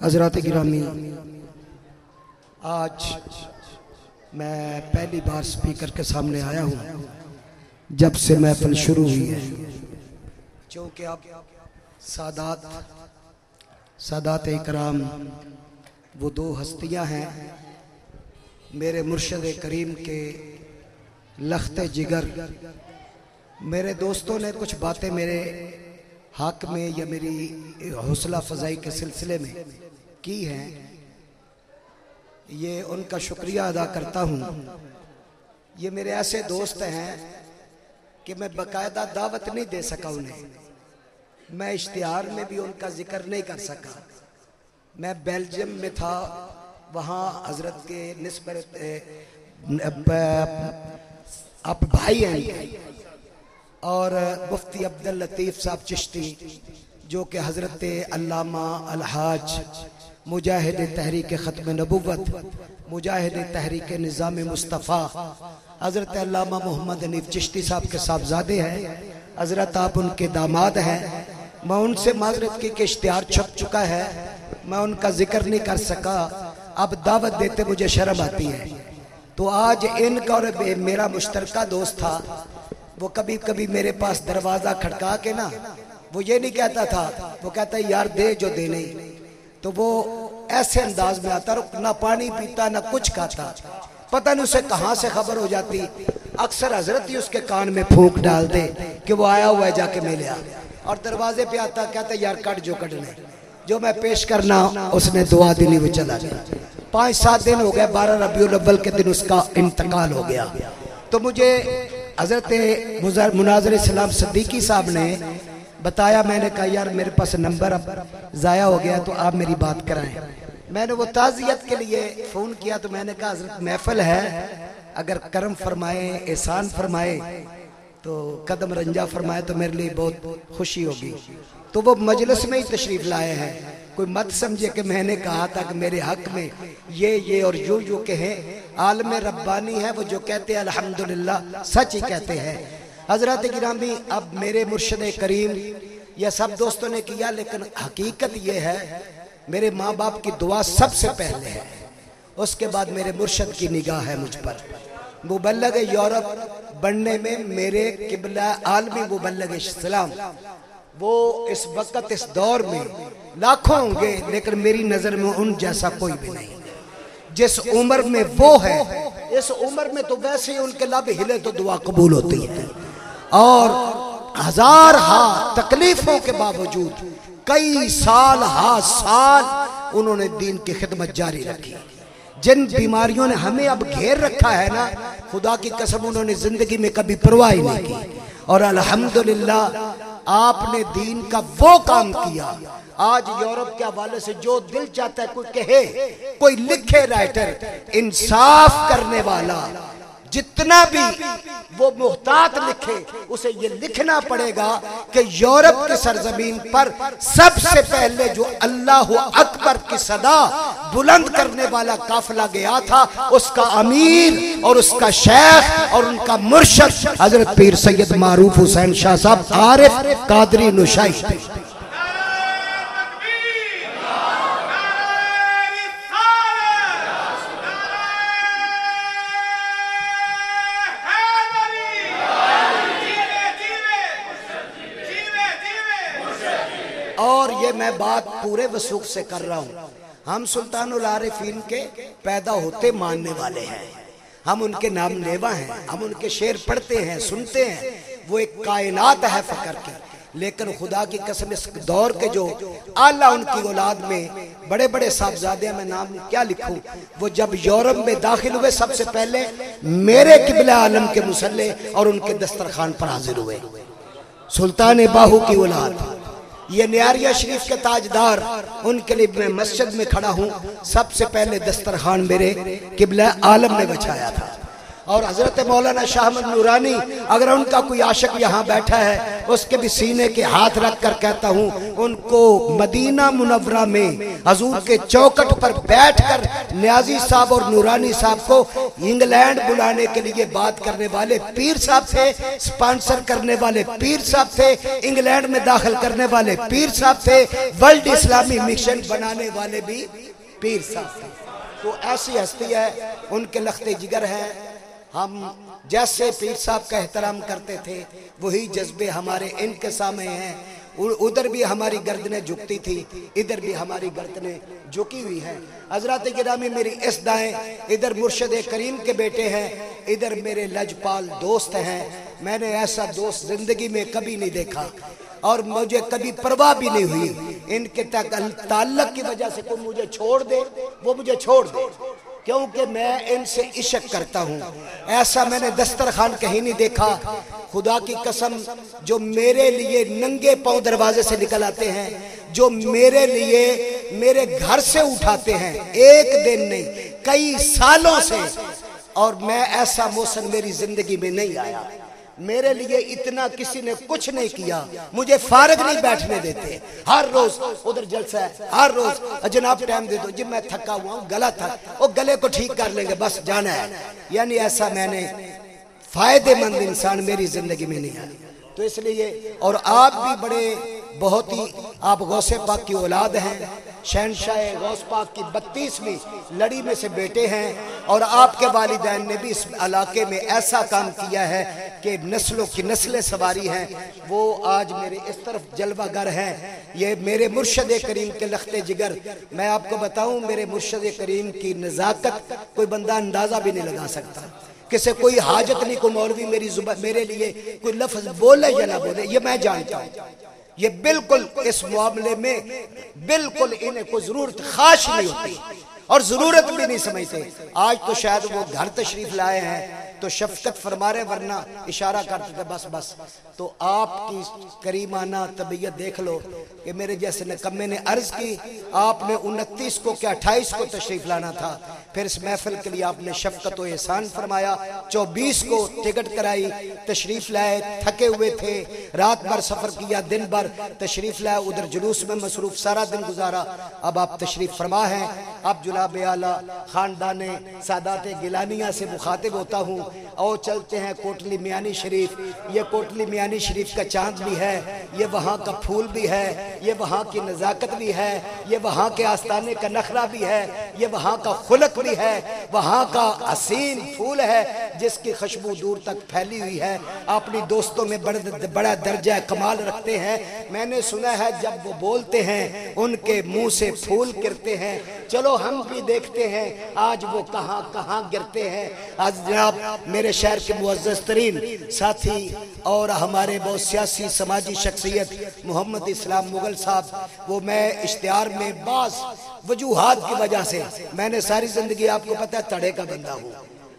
حضرات گرامی، آج میں پہلی بار سپیکر کے سامنے آیا ہوں جب سے محفل شروع ہوئی ہے، چونکہ اب سادات اکرام وہ دو ہستیاں ہیں میرے مرشد کریم کے لخت جگر۔ میرے دوستوں نے کچھ باتیں میرے حق میں یا میری حوصلہ فضائی کے سلسلے میں کی ہیں، یہ ان کا شکریہ ادا کرتا ہوں۔ یہ میرے ایسے دوست ہیں کہ میں باقاعدہ دعوت نہیں دے سکا انہیں، میں اشتہار میں بھی ان کا ذکر نہیں کر سکا۔ میں بیلجیم میں تھا، وہاں حضرت کے نسبت آپ بھائی ہیں اور مفتی عبداللطیف صاحب چشتی، جو کہ حضرت علامہ الحاج مجاہد تحریک ختم نبوت، مجاہد تحریک نظام مصطفیٰ حضرت علامہ محمد حنیف چشتی صاحب کے صاحبزادے ہیں۔ حضرت آپ ان کے داماد ہیں۔ میں ان سے معذرت کی کہ اشتہار چھپ چکا ہے، میں ان کا ذکر نہیں کر سکا، اب دعوت دیتے مجھے شرم آتی ہے۔ تو آج ان کا اور میرا مشترکہ دوست تھا، وہ کبھی کبھی میرے پاس دروازہ کھڑکا کے نا، وہ یہ نہیں کہتا تھا، وہ کہتا ہے یار دے جو دینے، تو وہ ایسے انداز میں آتا، نہ پانی پیتا نہ کچھ کھاتا، پتہ نہیں اسے کہاں سے خبر ہو جاتی۔ اکثر حضرت ہی اس کے کان میں پھونک ڈال دے کہ وہ آیا ہوا ہے، جا کے ملے آ، اور دروازے پہ آتا کہتا ہے یار کٹ جو کٹنے، جو میں پیش کرنا اس نے دعا دینی، وہ چلا گیا۔ 5-7 دن ہو گئے، 12 ربیع الاول کے دن اس کا انتقال ہو گیا۔ تو مجھے حضرت مناظر اسلام صدیقی صاحب نے بتایا، میں نے کہا یار میرے پاس نمبر اب ضائع ہو گیا تو آپ میری بات کرائیں۔ میں نے وہ تعزیت کے لیے فون کیا تو میں نے کہا حضرت محفل ہے، اگر کرم فرمائے احسان فرمائے تو قدم رنجا فرمائے تو میرے لیے بہت خوشی ہوگی۔ تو وہ مجلس میں ہی تشریف لائے ہیں، کوئی مت سمجھے کہ میں نے کہا تھا کہ میرے حق میں یہ اور جو کہیں۔ عالم ربانی ہے وہ، جو کہتے ہیں الحمدللہ سچ ہی کہتے ہیں۔ حضرات گرامی، اب میرے مرشد کریم یہ سب دوستوں نے کیا، لیکن حقیقت یہ ہے میرے ماں باپ کی دعا سب سے پہلے ہے، اس کے بعد میرے مرشد کی نگاہ ہے مجھ پر۔ مبلغ یورپ بننے میں میرے قبلہ عالمی مبلغ اسلام، وہ اس وقت اس دور میں لاکھوں ہوں گے، لیکن میری نظر میں ان جیسا کوئی بھی نہیں۔ جس عمر میں وہ ہے، اس عمر میں تو ویسے ہی ان کے لب ہلے تو دعا قبول ہوتی ہے، اور ہزار تکلیفوں کے باوجود کئی سال انہوں نے دین کی خدمت جاری رکھی۔ جن بیماریوں نے ہمیں اب گھیر رکھا ہے نا، خدا کی قسم انہوں نے زندگی میں کبھی پرواہ نہیں کی، اور الحمدللہ آپ نے دین کا وہ کام کیا۔ آج یورپ کے حوالے سے جو دل چاہتا ہے کوئی کہے، کوئی لکھے، رائٹر انصاف کرنے والا جتنا بھی وہ محتاط لکھے، اسے یہ لکھنا پڑے گا کہ یورپ کی سرزمین پر سب سے پہلے جو اللہ اکبر کی صدا بلند کرنے والا قافلہ گیا تھا، اس کا امیر اور اس کا شیخ اور ان کا مرشد حضرت پیر سید معروف حسین شاہ صاحب عارف قادری نشائی۔ اور یہ میں بات پورے وثوق سے کر رہا ہوں، ہم سلطان العارفین کے پیدا ہوتے ماننے والے ہیں، ہم ان کے نام لیوا ہیں، ہم ان کے شعر پڑھتے ہیں، سنتے ہیں، وہ ایک کائنات ہے فکر کی۔ لیکن خدا کی قسم اس دور کے جو اعلیٰ ان کی اولاد میں بڑے بڑے صاحبزادے، میں نام کیا لکھوں، وہ جب یورپ میں داخل ہوئے سب سے پہلے میرے قبلہ عالم کے مصلی اور ان کے دسترخوان پر حاضر ہوئے۔ سلطان باہو کی اولاد، یہ نیاریہ شریف کے تاجدار، ان کے لیے میں مسجد میں کھڑا ہوں، سب سے پہلے دسترخوان میرے قبلہ عالم نے بچھایا تھا۔ اور حضرت مولانا شاہ احمد نورانی اگر ان کا کوئی عاشق یہاں بیٹھا ہے اس کے بھی سینے کے ہاتھ رکھ کر کہتا ہوں ان کو مدینہ منورہ میں حضور کے چوکٹ پر بیٹھ کر نیازی صاحب اور نورانی صاحب کو انگلینڈ بلانے کے لیے بات کرنے والے پیر صاحب تھے، سپانسر کرنے والے پیر صاحب تھے، انگلینڈ میں داخل کرنے والے پیر صاحب تھے، ورلڈ اسلامی مشن بنانے والے بھی پیر صاحب تھے۔ تو ایسی ہستی ہے، ان کے لخت جگر ہیں۔ ہم جیسے پیر صاحب کا احترام کرتے تھے وہی جذبے ہمارے ان کے سامنے ہیں۔ ادھر بھی ہماری گردنیں جھکتی تھی، ادھر بھی ہماری گردنیں جھکی ہوئی ہیں۔ حضرات گرامی میری اس دائیں ادھر مرشد کریم کے بیٹے ہیں، ادھر میرے لجپال دوست ہیں۔ میں نے ایسا دوست زندگی میں کبھی نہیں دیکھا اور مجھے کبھی پرواہ بھی نہیں ہوئی ان کے تعلق کی وجہ سے کوئی مجھے چھوڑ دے، وہ مجھے چھوڑ دے، کیونکہ میں ان سے عشق کرتا ہوں۔ ایسا میں نے دسترخوان کہیں نہیں دیکھا، خدا کی قسم، جو میرے لیے ننگے پاؤں دروازے سے نکل آتے ہیں، جو میرے لیے میرے گھر سے اٹھاتے ہیں، ایک دن نہیں کئی سالوں سے، اور میں ایسا موسم میری زندگی میں نہیں آیا۔ میرے لیے اتنا کسی نے کچھ نہیں کیا، مجھے فارغ نہیں بیٹھنے دیتے، ہر روز ادھر جلسہ ہے، ہر روز جناب ٹائم دے دو، جب میں تھکا ہوا ہوں، گلا تھا، وہ گلے کو ٹھیک کر لیں گے، بس جانا ہے۔ یعنی ایسا میں نے فائدے مند انسان میری زندگی میں نہیں آیا۔ تو اس لیے، اور آپ بھی بڑے بہت ہی، آپ غوث پاک کی اولاد ہیں، شہنشاہ غوث پاک کی 32ویں لڑی میں سے بیٹے ہیں، اور آپ کے والدین نے بھی اس علاقے میں ایسا کام کیا ہے کہ نسلوں کی نسلیں سواری ہیں۔ وہ آج میرے اس طرف جلوہ گر ہیں، یہ میرے مرشد کریم کے لخت جگر۔ میں آپ کو بتاؤں، میرے مرشد کریم کی نزاکت کوئی بندہ اندازہ بھی نہیں لگا سکتا۔ کسے کوئی حاجت نہیں کو مولوی میرے لیے کوئی لفظ بولے یا نہ بولے، یہ میں جانتا ہوں۔ یہ بالکل اس معاملے میں بالکل انہیں کوئی ضرورت خاص نہیں ہوتی اور ضرورت بھی نہیں سمجھتے۔ آج تو شاید وہ گھر تشریف لائے ہیں تو شفقت فرما رہے، ورنہ اشارہ کرتے تھے بس بس۔ تو آپ کی کریمانہ طبیعت دیکھ لو کہ میرے جیسے نکمے نے عرض کی، آپ نے 29 کو کیا 28 کو تشریف لانا تھا، پھر اس محفل کے لیے آپ نے شفقت و احسان فرمایا، 24 کو ٹکٹ کرائی، تشریف لائے، تھکے ہوئے تھے، رات بھر سفر کیا، دن بھر تشریف لائے، ادھر جلوس میں مصروف سارا دن گزارا، اب آپ تشریف فرما ہیں۔ اب جناب اعلیٰ خاندان سادات گیلانیہ سے مخاطب ہوتا ہوں، اور چلتے ہیں کوٹلی میانی شریف۔ یہ کوٹلی میانی شریف کا چاند بھی ہے، یہ وہاں کا پھول بھی ہے، یہ وہاں کی نزاکت بھی ہے، یہ وہاں کے آستانے کا نخرہ بھی ہے، یہ وہاں کا خلق بھی ہے، وہاں کا حسین پھول ہے جس کی خوشبو دور تک پھیلی ہوئی ہے۔ اپنی دوستوں میں بڑا درجہ کمال رکھتے ہیں۔ میں نے سنا ہے جب وہ بولتے ہیں ان کے منہ سے پھول گرتے ہیں۔ چلو ہم بھی دیکھتے ہیں آج وہ کہاں کہاں گرتے ہیں۔ آج جناب میرے شہر کے معزز ترین ساتھی اور ہمارے بہت سیاسی سماجی شخصیت محمد اسلام مغل صاحب، وہ میں اشتہار میں بعض وجوہات کی وجہ سے، میں نے ساری زندگی آپ کو پتہ ہے تڑے کا بندہ ہوں۔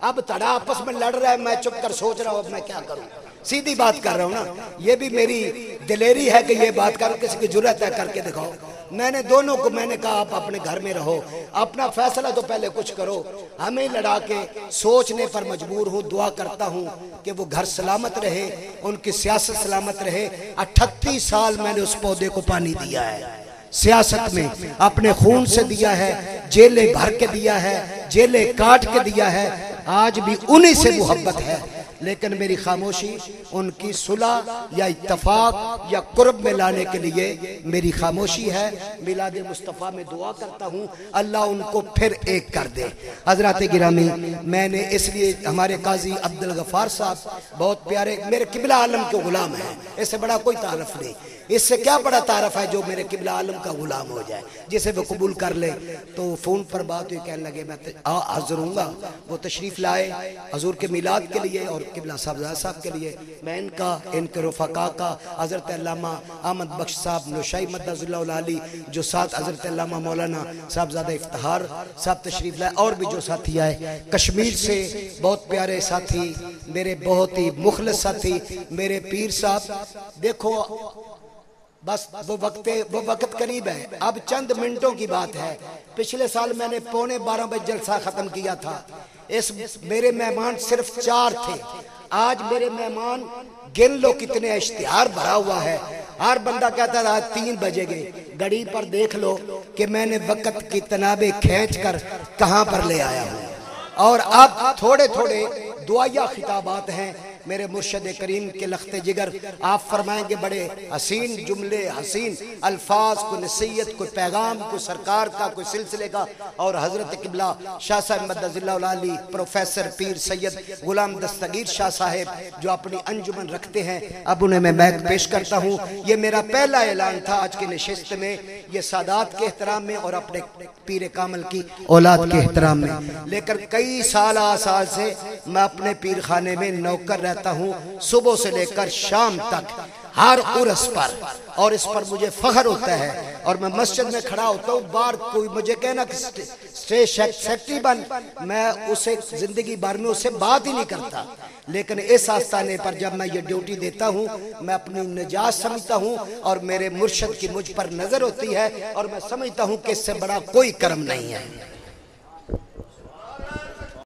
اب تڑا آپس میں لڑ رہا ہے، میں چپ کر سوچ رہا ہوں اب میں کیا کروں، سیدھی بات کر رہا ہوں نا۔ یہ بھی میری دلیری ہے کہ یہ بات کروں، کسی کی جرأت ہے کر کے دکھاؤ۔ میں نے دونوں کو میں نے کہا آپ اپنے گھر میں رہو، اپنا فیصلہ تو پہلے کچھ کرو، ہمیں لڑا کے سوچنے پر مجبور ہوں۔ دعا کرتا ہوں کہ وہ گھر سلامت رہے، ان کی سیاست سلامت رہے۔ 38 سال میں نے اس پودے کو پانی دیا ہے، سیاست میں اپنے خون سے دیا ہے، جیلیں بھر کے دیا ہے، جیلیں کاٹ کے دیا ہے، آج بھی انہی سے محبت ہے۔ لیکن میری خاموشی ان کی صلح یا اتفاق یا قرب میں لانے کے لیے میری خاموشی ہے۔ میلاد مصطفیٰ میں دعا کرتا ہوں اللہ ان کو پھر ایک کر دے۔ حضرات گرامی، میں نے اس لیے ہمارے قاضی عبدالغفار صاحب بہت پیارے میرے قبلہ عالم کے غلام ہیں، اس سے بڑا کوئی تعارف نہیں، اس سے کیا بڑا تعارف ہے جو میرے قبلہ عالم کا غلام ہو جائے، جسے وہ قبول کر لے۔ تو فون پر بات ہوئی، کہنے لگے میں حاضر ہوں گا۔ وہ تشریف لائے حضور کے میلاد کے لیے اور قبلہ صاحبزادہ صاحب کے لیے۔ میں ان کے رفقا کا حضرت علامہ احمد بخش صاحب نوشائی مدد اللہ العالی، جو ساتھ حضرت علامہ مولانا صاحبزادہ افتخار صاحب تشریف لائے، اور بھی جو ساتھی آئے کشمیر سے، بہت پیارے ساتھی، میرے بہت ہی مخلص ساتھی، میرے پیر صاحب۔ دیکھو بس وہ وقت قریب ہے، اب چند منٹوں کی بات ہے۔ پچھلے سال میں نے 11:15 بجے جلسہ ختم کیا تھا، میرے مہمان صرف 4 تھے۔ آج میرے مہمان گن لو کتنے، اشتہار بھرا ہوا ہے، ہر بندہ کہتا تھا 3 بجے گئے۔ گھڑی پر دیکھ لو کہ میں نے وقت کی تنابیں کھینچ کر کہاں پر لے آیا ہوں۔ اور اب تھوڑے تھوڑے دعائیہ خطابات ہیں میرے مرشد کریم کے لخت جگر، آپ فرمائیں گے بڑے حسین جملے، حسین الفاظ، کوئی نصیحت، کوئی پیغام، کوئی سرکار کا، کوئی سلسلے کا۔ اور حضرت قبلہ شاہ صاحب مدد اللہ العالی پروفیسر پیر سید غلام دستگیر شاہ صاحب جو اپنی انجمن رکھتے ہیں، اب انہیں میں مائک پیش کرتا ہوں۔ یہ میرا پہلا اعلان تھا آج کی نشست میں، یہ سادات کے احترام میں اور اپنے پیر کامل کی اولاد کے احترام میں، لیکن کئی سال سے میں اپنے پیر خانے میں نوکر رہتا ہوں، صبح سے لے کر شام تک ہر عرس پر، اور اس پر مجھے فخر ہوتا ہے۔ اور میں مسجد میں کھڑا ہوتا ہوں، بار کوئی مجھے کہنا کہ اسٹیج سیکٹری بن، میں اسے زندگی بھر میں اسے بات ہی نہیں کرتا، لیکن اس آستانے پر جب میں یہ ڈیوٹی دیتا ہوں میں اپنی نجات سمجھتا ہوں، اور میرے مرشد کی مجھ پر نظر ہوتی ہے، اور میں سمجھتا ہوں کہ اس سے بڑا کوئی کرم نہیں ہے۔